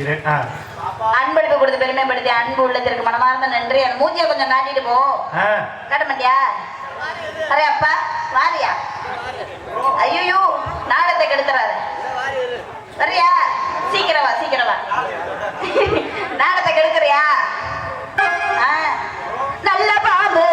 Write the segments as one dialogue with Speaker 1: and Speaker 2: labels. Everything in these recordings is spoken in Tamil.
Speaker 1: கொள்கிறேன்.
Speaker 2: அன்பளிப்பு கொடுத்து பெருமைப்படுத்தி அன்பு உள்ளதற்கு மனமார்ந்த நன்றி. அந்த மூஞ்சியை கொஞ்சம் காட்டிட்டு போ. காட்ட மாட்டியா? அரே அப்பா வாரியா? ஐயோ நாடத்தை கெடுத்துறாரு. வரியா? சீக்கிரம் வா, சீக்கிரம் வா. நாடத்தை கெடுக்கிறியா? நல்ல பாம்பு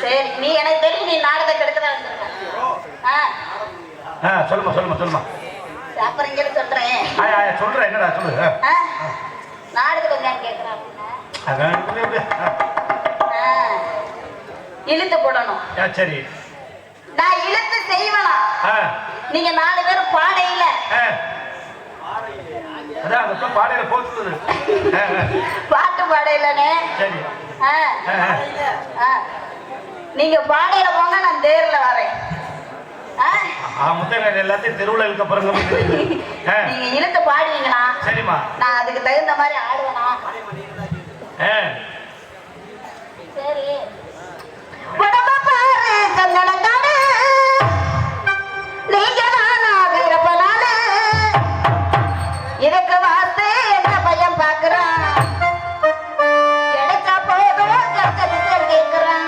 Speaker 2: சரி, நீ எனக்கு தெரியும். நீ நாடகத்தை கெடுக்கதான்
Speaker 1: சொல்லுமா சொல்லுமா சொல்லுமா.
Speaker 2: அப்புறம் இங்க சொல்றேன்.
Speaker 1: சொல்றேன். என்னடா சொல்லு.
Speaker 2: நாடகத்தை கொஞ்சம் கேட்கறான். இழுத்து போடணும்.
Speaker 1: சரி,
Speaker 2: நான் இழுத்து செய்வேனா? நீங்க 4 பேரும் பாடையில
Speaker 1: பாடையில போச்சு.
Speaker 2: பாட்டு பாடையிலனே.
Speaker 1: சரி,
Speaker 2: நீங்க பாடையில போங்க, நான் தேர்ல வரேன்.
Speaker 1: எல்லாத்தையும் தெருவுல இருக்க போறங்க.
Speaker 2: நீங்க இழுத்து பாடுவீங்களா?
Speaker 1: சரிம்மா,
Speaker 2: நான் அதுக்கு தகுந்த மாதிரி ஆடுவேனா? சரி. உடம்ப பாரு கண்ணனக்கானே, நீங்க நானா வீரப்பனானே, இதுக்கு வாஸ்து என்ன பையன் பாக்குறான், கிடைச்சா போதும் கஷ்டத்தை கேட்கிறான்.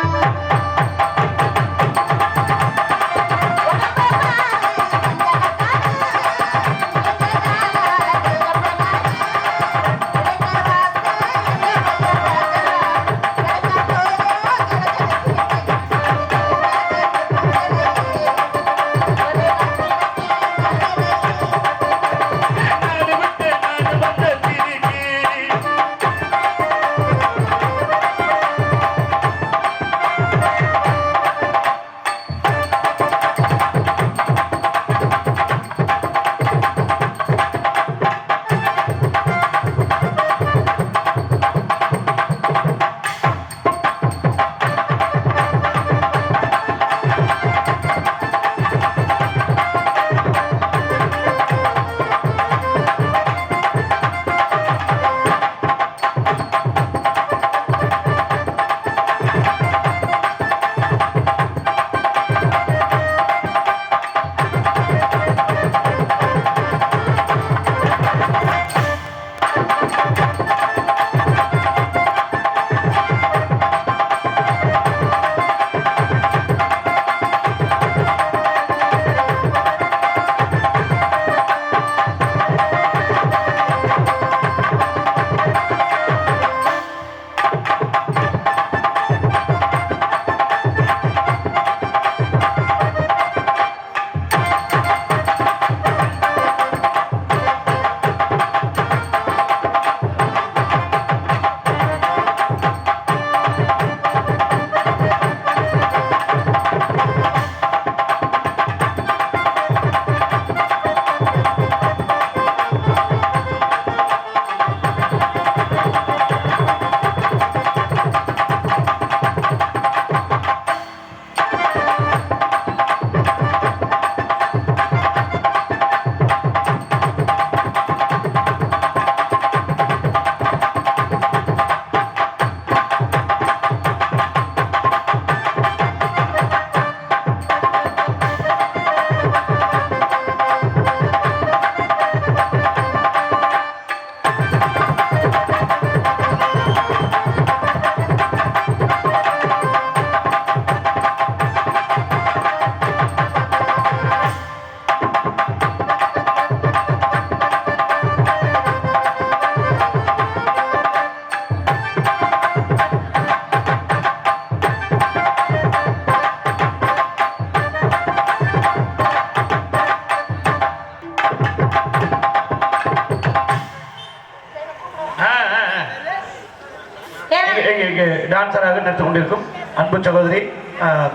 Speaker 1: டான்சராக நடித்துக் கொண்டிருக்கும் அன்பு சகோதரி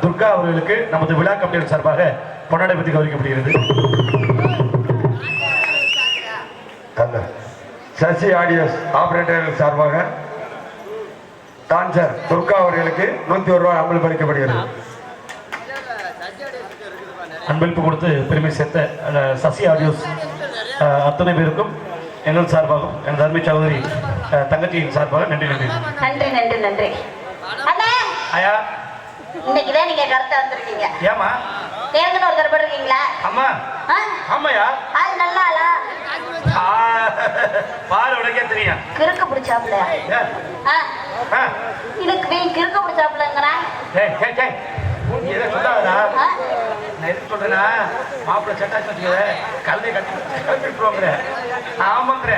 Speaker 1: துர்கா அவர்களுக்கு நமது விழா கமிட்டியின் சார்பாக பொன்னாடை பற்றி கௌரவிக்கப்படுகிறது.
Speaker 3: சசி ஆடியோஸ் ஆபரேட்டர்கள் சார்பாக டான்சர் துர்கா அவர்களுக்கு 101 ரூபாய் அம்பல் பறிக்கப்படுகிறது.
Speaker 1: அன்பளிப்பு கொடுத்து பெருமை சேர்த்த சசி ஆடியோஸ் அத்தனை பேருக்கும் எங்கள் சார்பாகவும் எனது அருமை சகோதரி தங்கச்சியின் சார்பாக நன்றி நன்றி
Speaker 2: நன்றி நன்றி நன்றி. அண்ணா
Speaker 1: ஐயா
Speaker 2: இன்னைக்குதான் நீங்க கரெக்டா வந்திருக்கீங்க.
Speaker 1: ஏமா
Speaker 2: ஏற்கனவே ஒரு தடவை இருக்கீங்களா?
Speaker 1: அம்மா ஆமாயா
Speaker 2: அது நல்லா ஆளா
Speaker 1: பாரு உனக்கே தெரியும்
Speaker 2: கிறுக்கு பிடிச்சாப்ல எனக்கு நீ கிறுக்கு பிடிச்சாப்லங்கிறேன்.
Speaker 1: நீ எதை சொல்லாதடா. நான் எதுக்கு சொல்றேன்னா மாப்பிள்ளை செட்டாச்சு வச்சுக்க கல்லை கட்டிட்டுருவாங்கிற ஆமாங்கிற.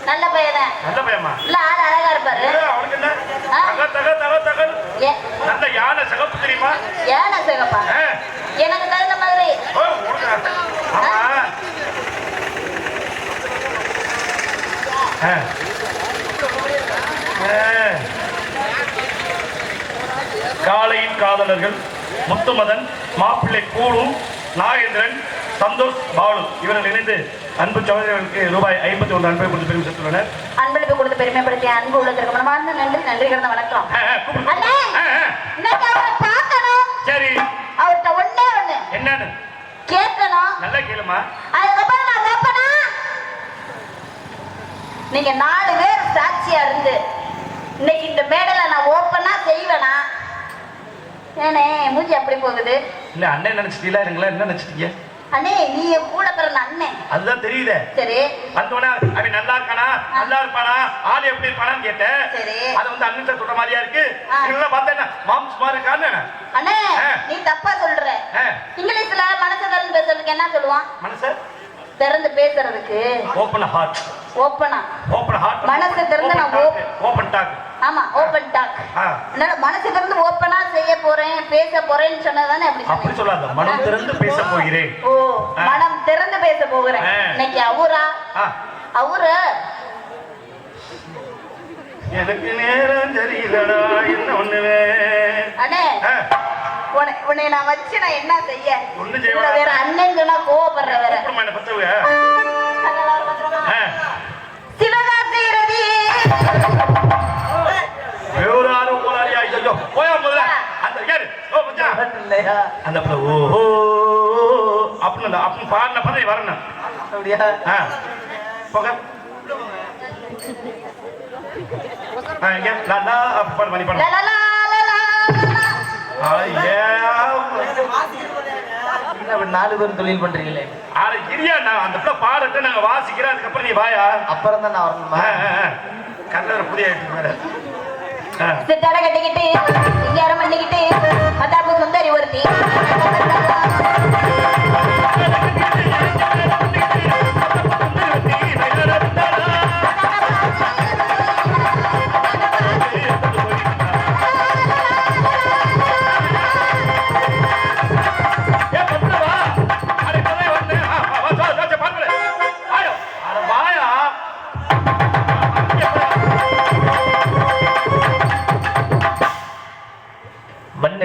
Speaker 2: நல்ல பையன்.
Speaker 1: நல்ல பையமா
Speaker 2: இல்ல ஆள் அழகா இருப்பாரு.
Speaker 1: அவனுக்கு என்ன தக தக தக தக நல்ல யானை சிகப்பு தெரியுமா?
Speaker 2: யானை சிகப்பா? எனக்கு தகுந்த மாதிரி.
Speaker 1: காலையின் காதலர்கள் முத்துமதன், மாப்பிள்ளை கூடும், நாகேந்திரன், சந்தோஷ், பாலு இவர்கள் இணைந்து அன்பு சகோதரர்களுக்கு ரூபாய் 51 அன்பை கொடுத்து பெருமை சேர்த்துள்ளனர்.
Speaker 2: அன்பளிப்பு கொடுத்து பெருமைப்படுத்திய அன்பு உள்ளதற்கு மனமார்ந்த நன்றி. நன்றி கிடந்த வணக்கம்.
Speaker 1: சரி
Speaker 2: அவர்கிட்ட ஒண்ணே ஒண்ணு
Speaker 1: என்னன்னு
Speaker 2: கேட்கணும்.
Speaker 1: நல்லா கேளுமா.
Speaker 2: அதுக்கப்புறம் நான் கேட்பனா நீங்க 4 பேர் சாட்சியா இருந்து இன்னைக்கு இந்த மேடையில நான் ஓப்பனா செய்வேனா? ஏனே மூஞ்சி அப்படி போகுது.
Speaker 1: இல்ல அண்ணன் நினைச்சிட்டீங்களா இருங்களா? என்ன நினைச்சிட்டீங்க?
Speaker 2: அண்ணே நீ கூட பிறந்த அண்ணன்.
Speaker 1: அதுதான் தெரியுதே.
Speaker 2: சரி
Speaker 1: வந்தோடனே அவன் நல்லா இருக்கானா நல்லா இருப்பானா ஆள் எப்படி இருப்பானான்னு கேட்டேன்.
Speaker 2: சரி
Speaker 1: அது வந்து அண்ணன் சொல்ற மாதிரியா இருக்கு. இதெல்லாம் பார்த்தா மாம்ஸ் மாதிரி இருக்கான்னு.
Speaker 2: அண்ணே நீ தப்பா சொல்ற. இங்கிலீஷ்ல மனசு திறந்து பேசுறதுக்கு என்ன சொல்லுவான்?
Speaker 1: மனசு
Speaker 2: திறந்து பேசுறதுக்கு
Speaker 1: ஓபன் ஹார்ட்.
Speaker 2: ஓபனா
Speaker 1: ஓபன் ஹார்ட்.
Speaker 2: மனசு திறந்து நான்
Speaker 1: ஓபன் டாக்.
Speaker 2: ஆமா ஓபன் டாக். அதனால மனசு திறந்து ஓபனா செய்ய போறேன் பேச போறேன்னு சொன்னதானே
Speaker 1: அப்படி சொல்லாத. மனம் திறந்து பேச போகிறேன்.
Speaker 2: ஓ மனம் திறந்து பேச போகிறேன். இன்னைக்கு அவரா அவரு
Speaker 1: எனக்கு நேரம் தெரியலடா என்ன ஒண்ணுவே.
Speaker 2: அண்ணே உன்னை நான் வச்சு நான் என்ன செய்ய?
Speaker 1: ஒண்ணு செய்ய
Speaker 2: வேற அண்ணன் சொன்னா கோவப்படுற வேற. சிவகாசி ரதி
Speaker 1: போயா முதல்ல அந்த கேடு. ஓ மச்சான் இல்லையா அந்த ஓஹோ அப்படின்னு அப்படின்னு பாடின பண்ணி வரணும். அப்படியா? போக இங்க லாலா அப்படி பாடு பண்ணி பண்ண.
Speaker 2: லலலா லலலா
Speaker 4: நாலு பேரும் தொழில் பண்றீங்களே.
Speaker 1: இரியா நான் அந்த பிள்ளை பாடத்தை நாங்க வாசிக்கிறோம். அதுக்கப்புறம் நீ வாயா.
Speaker 4: அப்புறம் தான் நான் வரணுமா?
Speaker 1: கண்ணூர் புதிய வேற
Speaker 2: சித்தாட கட்டிக்கிட்டு இங்காரம் பண்ணிக்கிட்டு மத்தாப்பு சுந்தரி ஒருத்தி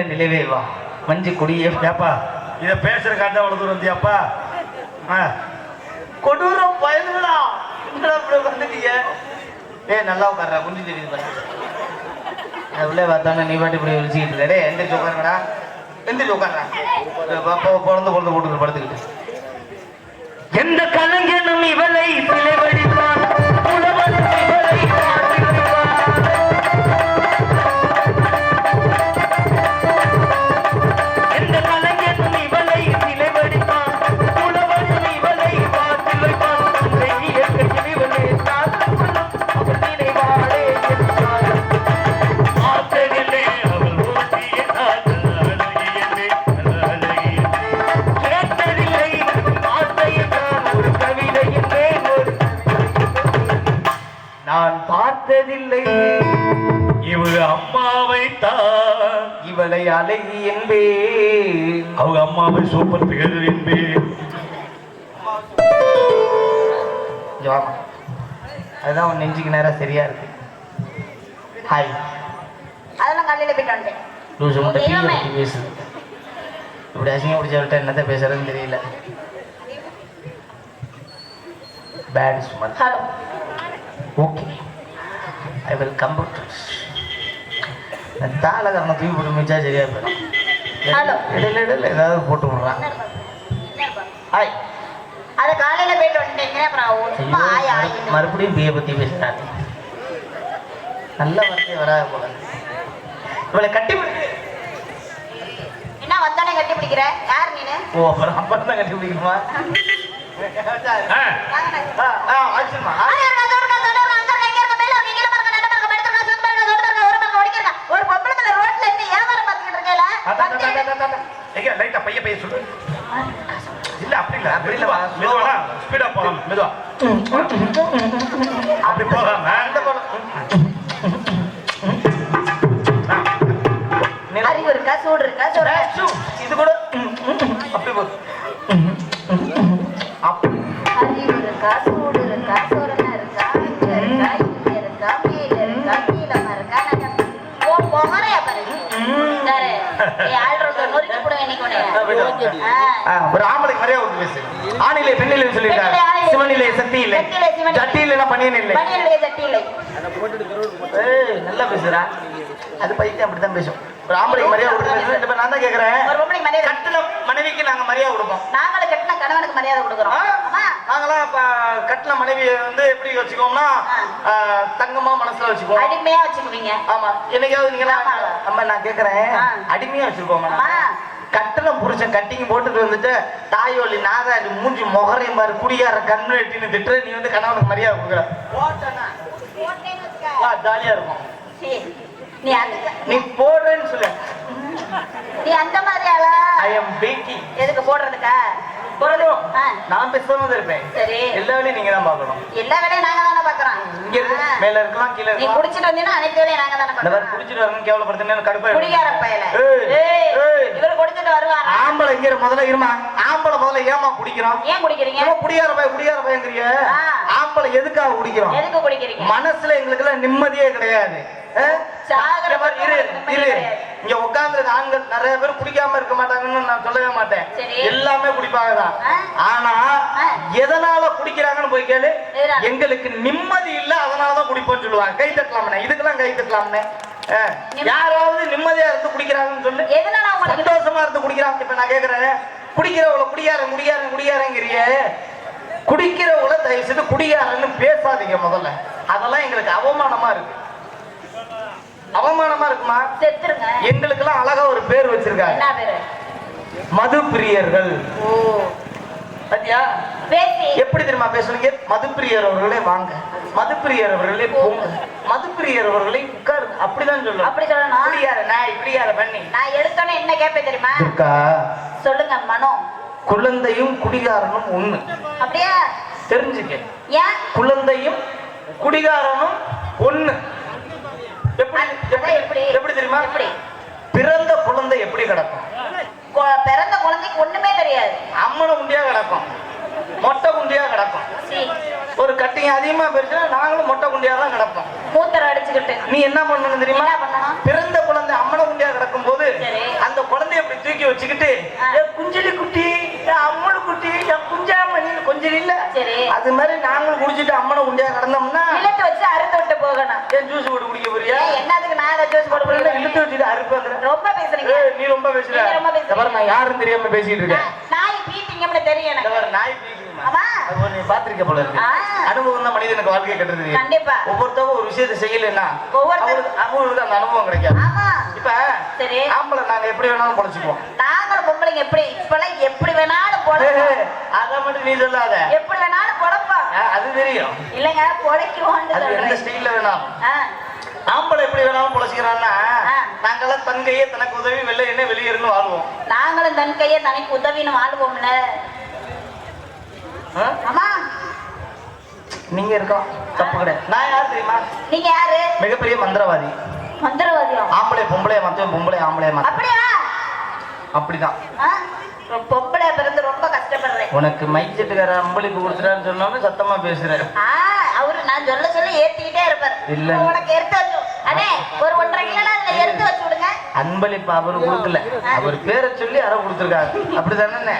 Speaker 4: நிலவே வா மஞ்சு கொடியே.
Speaker 1: ஏப்பா இதை பேசுற காட்டா அவ்வளவு தூரம் வந்தியாப்பா?
Speaker 4: கொடூரம் பயனுடா வந்துட்டீங்க. நல்லா உட்கார்றா குஞ்சு தெரியுது பாரு. உள்ளே பார்த்தானே நீ பாட்டு இப்படி விழிச்சுக்கிட்டு இருக்க. எந்திரிச்சு உட்காருங்கடா. எந்திரிச்சு உட்கார்றா. பிறந்து குழந்தை போட்டு படுத்துக்கிட்டு எந்த கலைஞனும் இவளை சிலை வடிப்பான். நான் பார்த்ததில்லை
Speaker 1: இவங்க அம்மாவை தான்
Speaker 4: இவளை அழகி என்பே.
Speaker 1: அவங்க அம்மாவை சூப்பர் பிகர் என்பே.
Speaker 4: அதுதான் உன் நெஞ்சுக்கு நேரம் சரியா இருக்கு. ஹாய்.
Speaker 2: அதெல்லாம் காலையில போயிட்டு வந்துட்டேன்.
Speaker 4: லூசு மட்டும் டீ
Speaker 2: தெய்வமே.
Speaker 4: பத்தி பேசுது. இப்படி அசிங்க பிடிச்சவர்கிட்ட என்னத்த பேசுறதுன்னு தெரியல. Bad smell.
Speaker 2: Hello.
Speaker 4: Okay, I will come to தாளகரணை தூக்கி போட்டு மிச்சா சரியா போயிடும்.
Speaker 2: ஹலோ.
Speaker 4: இடையில ஏதாவது போட்டு விடுறான். ஹாய்.
Speaker 2: அது காலையில போயிட்டு வந்துட்டேங்க. அப்புறம் சும்மா ஆய் ஆய்.
Speaker 4: மறுபடியும் பிஏ பத்தி பேசுறாங்க. நல்ல வார்த்தை வராது போல. இவளை கட்டி பிடிக்க.
Speaker 2: என்ன வந்தானே கட்டி பிடிக்கிற? யார் நீனு?
Speaker 4: ஓ, அப்புறம் அப்புறம் தான் கட்டி பிடிக்கணுமா? ஆச்சுமா.
Speaker 2: ஒரு பொம்பளை மேல ரோட்ல இருந்து வியாபாரம் பார்த்துக்கிட்டு இருக்கேல.
Speaker 1: எங்க லைட்டா பைய பைய சொல்லு. இல்ல அப்படி இல்ல
Speaker 4: அப்படி இல்ல,
Speaker 1: மெதுவா ஸ்பீடா போலாம். மெதுவா அப்படி போலாம்.
Speaker 4: அந்த போல.
Speaker 2: அறிவு இருக்கா? சூடு இருக்கா? சூடு.
Speaker 4: இது கூட அப்படி போகுது.
Speaker 2: அறிவு இருக்கா? சூடு இருக்கா? சோரனா இருக்கா? இங்க இருக்கா? இங்க இருக்கா? மேல இருக்கா? கீழமா இருக்கா? ஓ போகறையா பாருங்க. சரி. ஏய் ஆல்ரவுண்ட் நொறுக்கி போடுவேன் இன்னைக்கு உன்னை.
Speaker 4: ஒரு ஆம்பளைக்கு மரியாதை விட்டு பேசு. ஆணிலே பெண்ணிலே சொல்லிட்டாங்க. சிவனிலே சக்தி இல்லை. சக்தி இல்லைன்னா பணியன் இல்லை.
Speaker 2: பணியனுடைய சட்டி இல்லை.
Speaker 4: ஏய், நல்லா பேசுறா. அது பைத்தியம் அப்படித்தான் பேசும். ஒரு ஆம்பளைக்கு மரியாதை கொடுத்து இப்ப நான் தான் கேக்குறேன்.
Speaker 2: ஒரு பொம்பளைக்கு மரியாதை.
Speaker 4: கட்டின மனைவிக்கு நாங்க மரியாதை கொடுப்போம்.
Speaker 2: நாங்களும் கட்டின கணவனுக்கு மரியாதை கொடுக்குறோம். ஆமா.
Speaker 4: நாங்களாம் இப்ப கட்டின மனைவியை வந்து எப்படி வச்சுக்கோம்னா தங்கமா மனசுல வச்சுக்குவோம்.
Speaker 2: அடிமையா வச்சுக்குவீங்க.
Speaker 4: ஆமா. என்னைக்காவது நீங்க அம்மா நான் கேக்குறேன்,
Speaker 2: ஆ.
Speaker 4: அடிமையா வச்சிருக்கோமா?
Speaker 2: ஆமா.
Speaker 4: கட்டண புருஷன் கட்டிங் போட்டுட்டு வந்துட்டு தாயோலி நாதாடி மூஞ்சி முகரையும் பாரு குடியார கண்ணு எட்டின்னு திட்டுற நீ வந்து கணவனுக்கு மரியாதை கொடுக்குற. ஜாலியா இருக்கும்.
Speaker 2: சரி. நீ அந்த
Speaker 4: நீ போடுறேன்னு சொல்லு.
Speaker 2: நீ அந்த மாதிரி ஆளா?
Speaker 4: I am waiting.
Speaker 2: எதுக்கு போடுறதுக்கா?
Speaker 4: போடணும்.
Speaker 2: ஆ.
Speaker 4: நான் பேசாம தான் இருப்பேன்.
Speaker 2: சரி.
Speaker 4: எல்லா வேலையும் நீங்க தான் பார்க்கணும்.
Speaker 2: எல்லா வேலையும் நாங்க தானே பாக்குறோம்.
Speaker 4: இங்க இருக்கு மேல இருக்கலாம் கீழ
Speaker 2: நீ
Speaker 4: இருக்கலாம்.
Speaker 2: குடிச்சிட்டு வந்தீங்கன்னா அனைத்து வேலையும் நாங்க தானே
Speaker 4: இந்த மாதிரி
Speaker 2: பாக்குறோம்.
Speaker 4: குடிச்சிட்டு வரணும் கேவலப்படுத்தினா கடுப்பா
Speaker 2: குடிகார பயல.
Speaker 4: ஏய்,
Speaker 2: ஏய்,
Speaker 4: ஏய்.
Speaker 2: இவர் குடிச்சிட்டு வருவாரா?
Speaker 4: ஆம்பளை இங்க முதல்ல இருமா. ஆம்பளை முதல்ல ஏமா குடிக்கிறோம்?
Speaker 2: ஏன் குடிக்கிறீங்க?
Speaker 4: ஏமா குடியார பயங்கறிய?
Speaker 2: ஆ.
Speaker 4: ஆம்பளை எதுக்காக குடிக்கிறோம்?
Speaker 2: எதுக்கு குடிக்கிறீங்க?
Speaker 4: மனசுல எங்களுக்கு எல்லாம் நிம்மதியே கிடையாது.
Speaker 2: சாகர
Speaker 4: இங்க பாரு, இரு
Speaker 2: நிம்மதி
Speaker 4: இரு
Speaker 2: கிடையாது.
Speaker 4: இங்க உட்கார்ந்து ஆண்கள் நிறைய பேர் குடிக்காம இருக்க மாட்டாங்கன்னு நான் சொல்லவே மாட்டேன்.
Speaker 2: சரி.
Speaker 4: எல்லாமே குடிப்பாங்க தான்.
Speaker 2: ஆ.
Speaker 4: ஆனா
Speaker 2: ஆ.
Speaker 4: எதனால குடிக்கிறாங்கன்னு போய் கேளு.
Speaker 2: எதனால?
Speaker 4: எங்களுக்கு நிம்மதி இல்ல அதனாலதான் குடிப்போம்னு சொல்லுவாங்க. கை தட்டலாம்னே, இதுக்கெல்லாம் கை தட்டலாம்னே. யாராவது நிம்மதியா இருந்து குடிக்கிறாங்கன்னு சொல்லு.
Speaker 2: எதனால உங்களுக்கு
Speaker 4: சந்தோஷமா இருந்து குடிக்கிறாங்க. இப்ப நான் கேக்குறேன், குடிக்கிறவள குடியாரங்கிறிய குடிக்கிறவள தயவு செய்து குடியாரன்னு பேசாதீங்க முதல்ல. அதெல்லாம் எங்களுக்கு அவமானமா இருக்கு. அவமானமா இருக்குமா?
Speaker 2: செத்துருங்க.
Speaker 4: எங்களுக்கு எல்லாம் அழகா ஒரு பேர் வச்சிருக்காங்க.
Speaker 2: என்ன பேரு?
Speaker 4: மது பிரியர்கள்.
Speaker 2: ஓ
Speaker 4: பாத்தியா
Speaker 2: பேசி
Speaker 4: எப்படி தெரியுமா பேசுறீங்க? மதுப்பிரியர் அவர்களே வாங்க, மதுப்பிரியர் அவர்களே போங்க, மதுப்பிரியர் அவர்களே உட்காருங்க. அப்படிதான் சொல்லணும்.
Speaker 2: அப்படி சொல்லணும்.
Speaker 4: இப்படியார நான் இப்படியார பண்ணி
Speaker 2: நான் எடுத்தோன்னே என்ன கேட்பேன் தெரியுமா?
Speaker 4: இருக்கா
Speaker 2: சொல்லுங்க மனோ.
Speaker 4: குழந்தையும் குடிகாரனும் ஒண்ணு.
Speaker 2: அப்படியா?
Speaker 4: தெரிஞ்சுக்க.
Speaker 2: ஏன்?
Speaker 4: குழந்தையும் குடிகாரனும் ஒண்ணு. எப்படி எப்படி
Speaker 2: எப்படி?
Speaker 4: எப்படி தெரியுமா?
Speaker 2: எப்படி?
Speaker 4: பிறந்த குழந்தை எப்படி கிடக்கும்?
Speaker 2: பிறந்த குழந்தைக்கு ஒண்ணுமே தெரியாது.
Speaker 4: அம்மனை குண்டியா கிடக்கும், மொட்டை குண்டியா கிடக்கும்.
Speaker 2: சீ,
Speaker 4: ஒரு கட்டிங் அதிகமா போயிருச்சுன்னா நாங்களும் மொட்டை குண்டியா தான் கிடப்போம்.
Speaker 2: மூத்தரை அடிச்சுக்கிட்டு
Speaker 4: நீ என்ன பண்ணணும் தெரியுமா?
Speaker 2: என்ன பண்ணணும்?
Speaker 4: பிறந்த குழந்தை அம்மனை குண்டியா கிடக்கும் போது
Speaker 2: சரி.
Speaker 4: அந்த குழந்தைய அப்படி தூக்கி வச்சுக்கிட்டு
Speaker 2: ஆ.
Speaker 4: குஞ்சலி குட்டி, அம்மனு குட்டி, குஞ்சாமணி கொஞ்சம் இல்ல.
Speaker 2: சரி.
Speaker 4: அது மாதிரி நாங்களும் குடிச்சிட்டு அம்மனை குண்டியா கிடந்தோம்னா
Speaker 2: இழுத்து வச்சு அறுத்து விட்டு போகணும்.
Speaker 4: ஏன் ஜூஸ் போட்டு குடிக்க போறியா?
Speaker 2: ஏய், என்னதுக்கு நான் அதை ஜூஸ் போட முடியல?
Speaker 4: இழுத்து வச்சுட்டு அறுப்பாங்க.
Speaker 2: ரொம்ப பேசுறீங்க.
Speaker 4: நீ ரொம்ப பேசுற.
Speaker 2: நீங்க ரொம்ப பேசுறீங்க.
Speaker 4: இந்த பாரு, நான் யாருன்னு தெரியாம பேசிட்டு இருக்கேன்.
Speaker 2: நாய் பீட்டிங்கம்னு தெரியும்
Speaker 4: இந்த
Speaker 2: எனக்கு.
Speaker 4: பாரு, நாய் பீக்குமா?
Speaker 2: ஆமா.
Speaker 4: அது ஒரு நீ பாத்திருக்க போல இருக்கு.
Speaker 2: ஆ.
Speaker 4: அனுபவம் தான் மனிதனுக்கு வாழ்க்கை கட்டுறது.
Speaker 2: கண்டிப்பா.
Speaker 4: ஒவ்வொருத்தவங்க ஒரு விஷயத்தை செய்யலைன்னா
Speaker 2: ஒவ்வொருத்தரும்
Speaker 4: அவங்களுக்கு அந்த அனுபவம் கிடைக்காது.
Speaker 2: ஆமா.
Speaker 4: இப்ப
Speaker 2: சரி.
Speaker 4: ஆம்பளை நாங்க எப்படி வேணாலும் பொழைச்சுக்குவோம்.
Speaker 2: நாங்களும் பொம்பளைங்க எப்படி இப்பெல்லாம் எப்படி வேணாலும் பொழைப்போம்.
Speaker 4: அதை மட்டும் நீ சொல்லாத.
Speaker 2: எப்படி வேணாலும் பொழைப்போம்.
Speaker 4: அது தெரியும்.
Speaker 2: இல்லைங்க பொழைக்குவோம்னு
Speaker 4: அது எந்த
Speaker 2: சொல்றேன்.
Speaker 4: ஸ்டைல்ல வேணாலும்.
Speaker 2: ஆ.
Speaker 4: ஆம்பளை எப்படி வேணாலும் பொழைச்சிக்கிறான்னா
Speaker 2: ஆ.
Speaker 4: நாங்கெல்லாம் தன் கையே தனக்கு உதவி வெளில என்ன வெளியே இருந்து வாழ்வோம்.
Speaker 2: நாங்களும் தன் கையை தனக்கு உதவின்னு வாழ்வோம்ல.
Speaker 4: ஆ?
Speaker 2: ஆமா.
Speaker 4: நீங்க இருக்கோம் தப்பு கிடையாது. நான் யார் தெரியுமா?
Speaker 2: நீங்க யாரு?
Speaker 4: மிகப்பெரிய மந்திரவாதி.
Speaker 2: மந்திரவாதியம்.
Speaker 4: ஆம்பளை பொம்பளை மாத்தவே, பொம்பளை ஆம்பளை மாத்த.
Speaker 2: அப்படியா?
Speaker 4: அப்படிதான்.
Speaker 2: ஆ? பொம்பளை பிறந்து ரொம்ப கஷ்டப்படுறேன்.
Speaker 4: உனக்கு மைச்செட்டுக்கார அம்பளிப்பு கொடுத்துட்டான்னு சொன்னாலும் சத்தமா பேசுற.
Speaker 2: அவரு நான் சொல்ல ஏத்திக்கிட்டே இருப்பார்.
Speaker 4: இல்ல.
Speaker 2: உனக்கு எடுத்தாச்சும் அண்ணே ஒரு 1.5 கிலோ அதுல எடுத்து வச்சு விடுங்க.
Speaker 4: அன்பளிப்பு அவரு கொடுக்கல, அவர் பேரை சொல்லி யாரோ கொடுத்துருக்காரு. அப்படிதானே?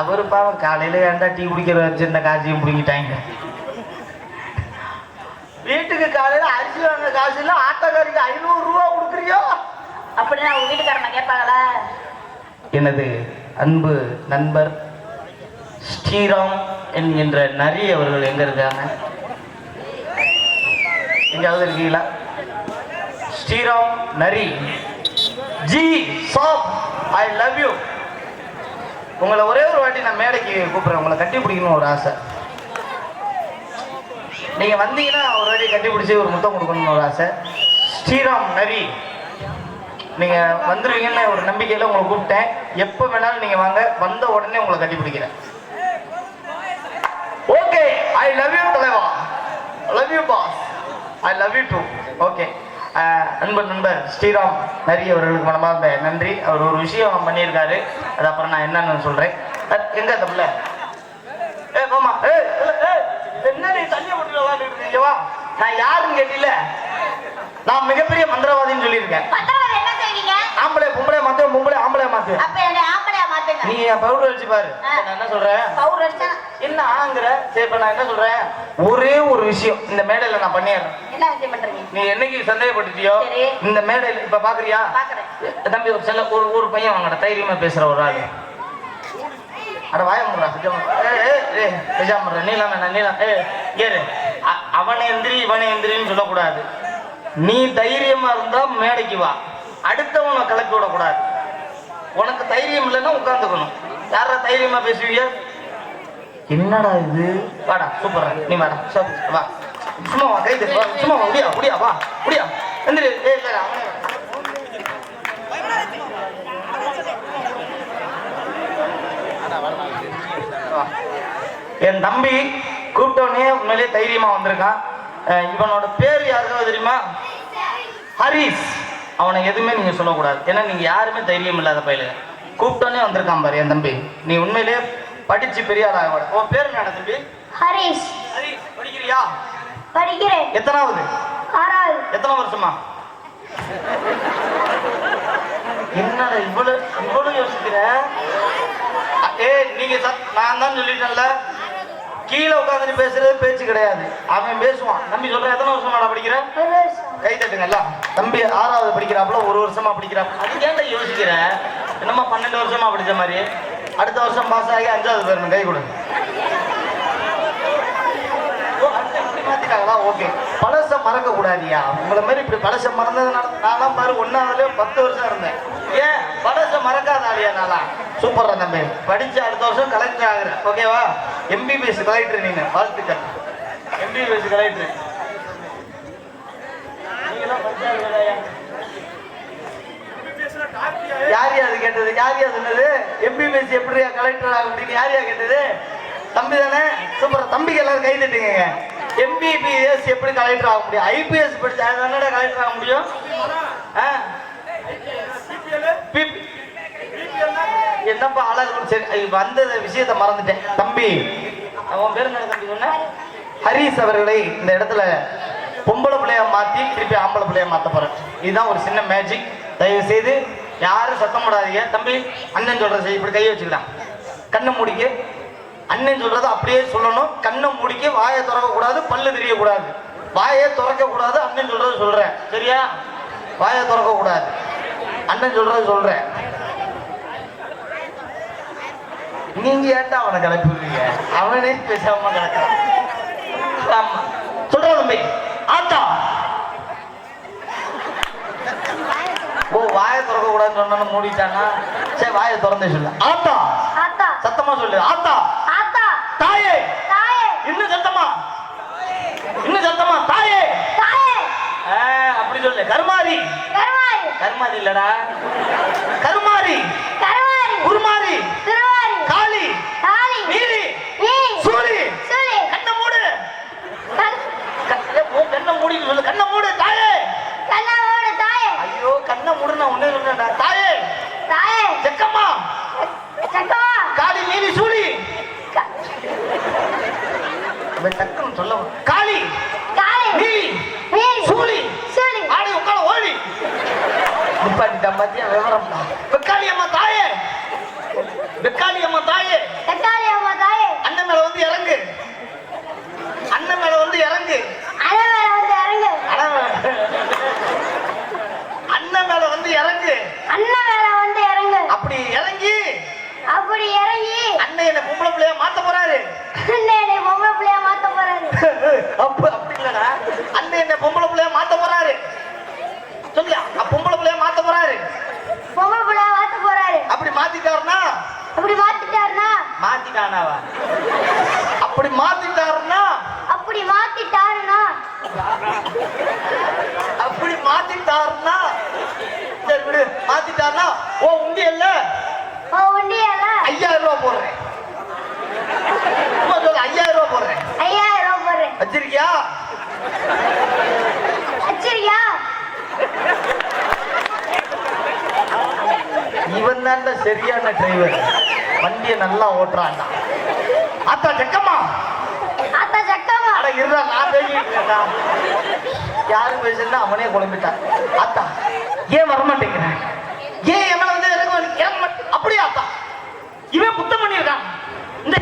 Speaker 4: அவரு பாவம் காலையில ஏன்டா டீ குடிக்கிற வச்சு இந்த காசையும் பிடிங்கிட்டாங்க. வீட்டுக்கு காலையில அரிசி வாங்க காசு இல்ல, ஆட்டோக்காரிக்கு 500 ரூபா கொடுக்குறியோ?
Speaker 2: அப்படின்னா உங்க வீட்டுக்காரமா கேட்பாங்களா?
Speaker 4: எனது அன்பு நண்பர் ஸ்ரீராம் என்கின்ற நரி அவர்கள் எங்க இருக்காங்க? எங்காவது இருக்கீங்களா? ஸ்ரீராம் நரி ஜி சாப், ஐ லவ் யூ. உங்களை ஒரே ஒரு வாட்டி நான் மேடைக்கு கூப்பிடுறேன். உங்களை கட்டி பிடிக்கணும் ஒரு ஆசை. நீங்க வந்தீங்கன்னா ஒரு வாட்டி கட்டி பிடிச்சி ஒரு முத்தம் கொடுக்கணும்னு ஒரு ஆசை. ஸ்ரீராம் நரி, நீங்க வந்துருவீங்கன்னு ஒரு நம்பிக்கையில உங்களை கூப்பிட்டேன். எப்ப வேணாலும் நீங்க வாங்க, வந்த உடனே உங்களை கட்டி பிடிக்கிறேன். ஓகே, ஐ லவ் யூ தலைவா, love you boss, I love you too. Okay, அன்பு நண்பர் ஸ்ரீராம் நரி அவர்களுக்கு மனமார்ந்த நன்றி. அவர் ஒரு விஷயம் பண்ணியிருக்காரு, அது அப்புறம் நான் என்னன்னு சொல்றேன். எங்க தப்புல மாமா என்ன நீ தண்ணியை போட்டு விளையாண்டுட்டு இருக்கீங்கவா? நான் யாருன்னு கேட்டில, நான் மிகப்பெரிய மந்திரவாதின்னு சொல்லியிருக்கேன்.
Speaker 2: பத்தவாது என்ன செய்வீங்க?
Speaker 4: ஆம்பளை பொம்பளை மாத்து, பொம்பளை ஆம்பளை மாத்து.
Speaker 2: அப்ப என்ன ஆம்பளையா மாத்துங்க.
Speaker 4: நீ என் பவுடர் அடிச்சு பாரு. நான் என்ன சொல்றேன்?
Speaker 2: பவுடர் அடிச்சா
Speaker 4: என்ன ஆங்குற? சரி, இப்ப நான் என்ன சொல்றேன், ஒரே ஒரு விஷயம் இந்த மேடையில நான் பண்ணிடுறேன்.
Speaker 2: என்ன விஷயம் பண்றீங்க?
Speaker 4: நீ என்னைக்கு சந்தேகப்பட்டுட்டியோ இந்த மேடையில இப்ப பாக்குறியா?
Speaker 2: பாக்குறேன்.
Speaker 4: தம்பி ஒரு செல்ல ஒரு பையன் வாங்கடா, தைரியமா பேசுற ஒரு ஆளு. அட வாய முடுறா, பேசாம நீலாம் வேணாம், நீலாம் ஏறு. அவனை எந்திரி இவனை எந்திரின்னு சொல்லக்கூடாது. நீ தைரியமா இருந்தா மேடைக்கு வா, அடுத்தவனை கலப்பி விடக்கூடாது. உனக்கு தைரியம் இல்லைன்னா உட்காந்துக்கணும். யாரா தைரியமா பேசுவீங்க? என்னடா இது? வாடா, சூப்பரா நீ வாடா, வா, சும்மா வா, கை தட்டு, சும்மா வா, முடியா முடியா, வா முடியா, எந்திரி. என் தம்பி கூப்பிட்டோன்னே உண்மையிலே தைரியமா வந்திருக்கான். இவனோட பேர் யாருக்காவது தெரியுமா? ஹரிஸ். அவனை எதுவுமே நீங்க சொல்லக்கூடாது, ஏன்னா நீங்க யாருமே தைரியம் இல்லாத பையல. கூப்பிட்டோன்னே வந்திருக்கான் பாரு என் தம்பி. நீ உண்மையிலே படிச்சு பெரிய ஆளாக. உன் பேர் என்ன தம்பி?
Speaker 2: ஹரிஸ்.
Speaker 4: ஹரிஸ், படிக்கிறியா?
Speaker 2: படிக்கிறேன்.
Speaker 4: எத்தனாவது?
Speaker 2: 6வது.
Speaker 4: எத்தனை வருஷமா? என்னடா இவ்வளவு யோசிக்கிற? நீங்க நான் தான் சொல்லிட்டேன்ல, கீழே உட்காந்து பேசுறது பேச்சு கிடையாது. அவன் பேசுவான். தம்பி சொல்றேன், எத்தனை வருஷமா நான் படிக்கிறேன்? கை தட்டுங்கல்ல. தம்பி 6வது படிக்கிறாப்புல, 1 வருஷமா படிக்கிறாப்புல. அது ஏன்டா யோசிக்கிற? என்னமா 12 வருஷமா படிச்ச மாதிரி? அடுத்த வருஷம் பாஸ் ஆகி 5வது பேர் கை கொடுங்க. மாத்திட்டாங்களா? ஓகே. பழச மறக்க கூடாதியா? உங்களை மாதிரி இப்படி பழச மறந்ததுனால நான்லாம் பாரு 1வதுல 10 வருஷம் இருந்தேன். ஏன் பழச மறக்காத ஆளியா? நாளா சூப்பரா தம்பி, படிச்சு அடுத்த வருஷம் கலெக்டர் ஆகுற. ஓகேவா? MBBS collector. நீங்க வாழ்த்துக்கள். MBBS collector. யாரையா அது கேட்டது? யாரையா சொன்னது? MBBS எப்படியா கலெக்டர் ஆக முடியும்? யாரையா கேட்டது? தம்பி தானே? சூப்பரா. தம்பிக்கு எல்லாரும் கை தட்டுங்க. MBBS எப்படி கலெக்டர் ஆக முடியும்? IPS படிச்சா தானடா கலெக்டர் ஆக முடியும். என்னப்பா அழகு. சரி, வந்த விஷயத்தை மறந்துட்டேன். தம்பி, அவன் பேர் என்ன தம்பி சொன்ன? ஹரிஸ் அவர்களை இந்த இடத்துல பொம்பளை பிள்ளைய மாத்தி திருப்பி ஆம்பளை பிள்ளைய மாத்த போறேன். இதுதான் ஒரு சின்ன மேஜிக். தயவு செய்து யாரும் சத்தம் போடாதீங்க. தம்பி, அண்ணன் சொல்றது இப்படி கையை வச்சுக்கிட்டான். கண்ணை மூடிக்க. அண்ணன் சொல்றது அப்படியே சொல்லணும். கண்ணை மூடிக்க. வாயை திறக்க கூடாது, பல்லு தெரியக்கூடாது. வாயை திறக்க கூடாது. அண்ணன் சொல்றது சொல்றேன், சரியா? வாயை திறக்க கூடாது. அண்ணன் சொல்றது சொல்றேன். நீங்க ஏன்டா அவனை கிளப்பி விடுறீங்க? அவனே பேசாம கிடக்கிறான். ஆமா, சொல்ற தம்பி. ஆத்தா. ஓ, வாயை திறக்க கூடாதுன்னு சொன்னு மூடிட்டானா? சரி, வாயை திறந்தே சொல்லு. ஆத்தா.
Speaker 2: ஆத்தா.
Speaker 4: சத்தமா சொல்லு. ஆத்தா.
Speaker 2: ஆத்தா.
Speaker 4: தாயே.
Speaker 2: தாயே.
Speaker 4: இன்னும் சத்தமா, இன்னும் சத்தமா. தாயே.
Speaker 2: தாயே.
Speaker 4: அப்படி சொல்லு. கருமாரி.
Speaker 2: கருமாரி.
Speaker 4: கருமாரி இல்லடா, கருமாரி.
Speaker 2: கருமாரி.
Speaker 4: உருமாரி.
Speaker 2: திருவாரி.
Speaker 4: காளி.
Speaker 2: காளி.
Speaker 4: நீலி.
Speaker 2: நீலி.
Speaker 4: சூலி.
Speaker 2: சூலி.
Speaker 4: கண்ணை மூடு. கண்ணை மூடிட்டு சொல்லு. கண்ணை மூடு. தாயே.
Speaker 2: கண்ணை மூடு. தாயே.
Speaker 4: ஐயோ, கண்ணை மூடு. நான் ஒண்ணே சொல்றேன்டா. தாயே.
Speaker 2: தாயே.
Speaker 4: செக்கம்மா.
Speaker 2: சக்கமா.
Speaker 4: காளி. நீலி. சூலி. டக்குன்னு சொல்ல. காளி.
Speaker 2: காளி.
Speaker 4: நீலி.
Speaker 2: நீலி.
Speaker 4: சூலி.
Speaker 2: சூலி.
Speaker 4: ஆடு நிப்பாட்டிட்டான் பாத்தியா விவரம் வெக்காளி அம்மா தாயே வெக்காளி அம்மா தாயே
Speaker 2: தக்காளி அம்மா தாயே
Speaker 4: அண்ணன் மேல வந்து இறங்கு அண்ணன் மேல வந்து இறங்கு
Speaker 2: அண்ணன் மேல வந்து இறங்கு
Speaker 4: அண்ணன் மேல வந்து இறங்கு
Speaker 2: அண்ணன் மேல வந்து இறங்கு
Speaker 4: அப்படி இறங்கி
Speaker 2: அப்படி இறங்கி
Speaker 4: அண்ணன் என்ன பொம்பளை பிள்ளையா மாத்த போறாரு
Speaker 2: அண்ணன் என்னை பொம்பளை பிள்ளையா மாத்த போறாரு
Speaker 4: அப்படி இல்லடா அண்ணன் என்ன பொம்பளை பிள்ளையா மாத்த போறாரு சொல்லியா பொம்பளை பிள்ளையா மாத்த போறாரு
Speaker 2: பொம்பளை பிள்ளையா மாத்த போறாரு
Speaker 4: அப்படி மாத்திட்டாருன்னா
Speaker 2: அப்படி மாத்திட்டாருனா
Speaker 4: மாத்திட்டானாவா அப்படி மாத்திட்டாருன்னா
Speaker 2: அப்படி மாத்திட்டாருனா
Speaker 4: அப்படி மாத்திட்டாருன்னா சரி விடு மாத்திட்டாருன்னா ஓ உண்டியல்ல
Speaker 2: ஓ உண்டியல்ல
Speaker 4: 5000 ரூபாய் போடுறேன் சும்மா சொல்லு 5000 ரூபாய் போடுறேன்
Speaker 2: 5000 ரூபாய் போடுறேன்
Speaker 4: வச்சிருக்கியா
Speaker 2: வச்சிருக்கியா
Speaker 4: இவன் தான் சரியான டிரைவர் வண்டியை நல்லா ஓட்டுறான்டா அத்தா ஜக்கம்மா
Speaker 2: ஆத்தா சக்கமா
Speaker 4: அட இருடா நான் பேசிட்டு இருக்கேன்டா யாரு பேசுனா அவனே குழம்பிட்டான் அத்தா ஏன் வரமாட்டேங்கிறேன் ஏன் என் மேல வந்து இறங்க அப்படியே அத்தா இவன் புத்தம் பண்ணியிருக்கான் இந்த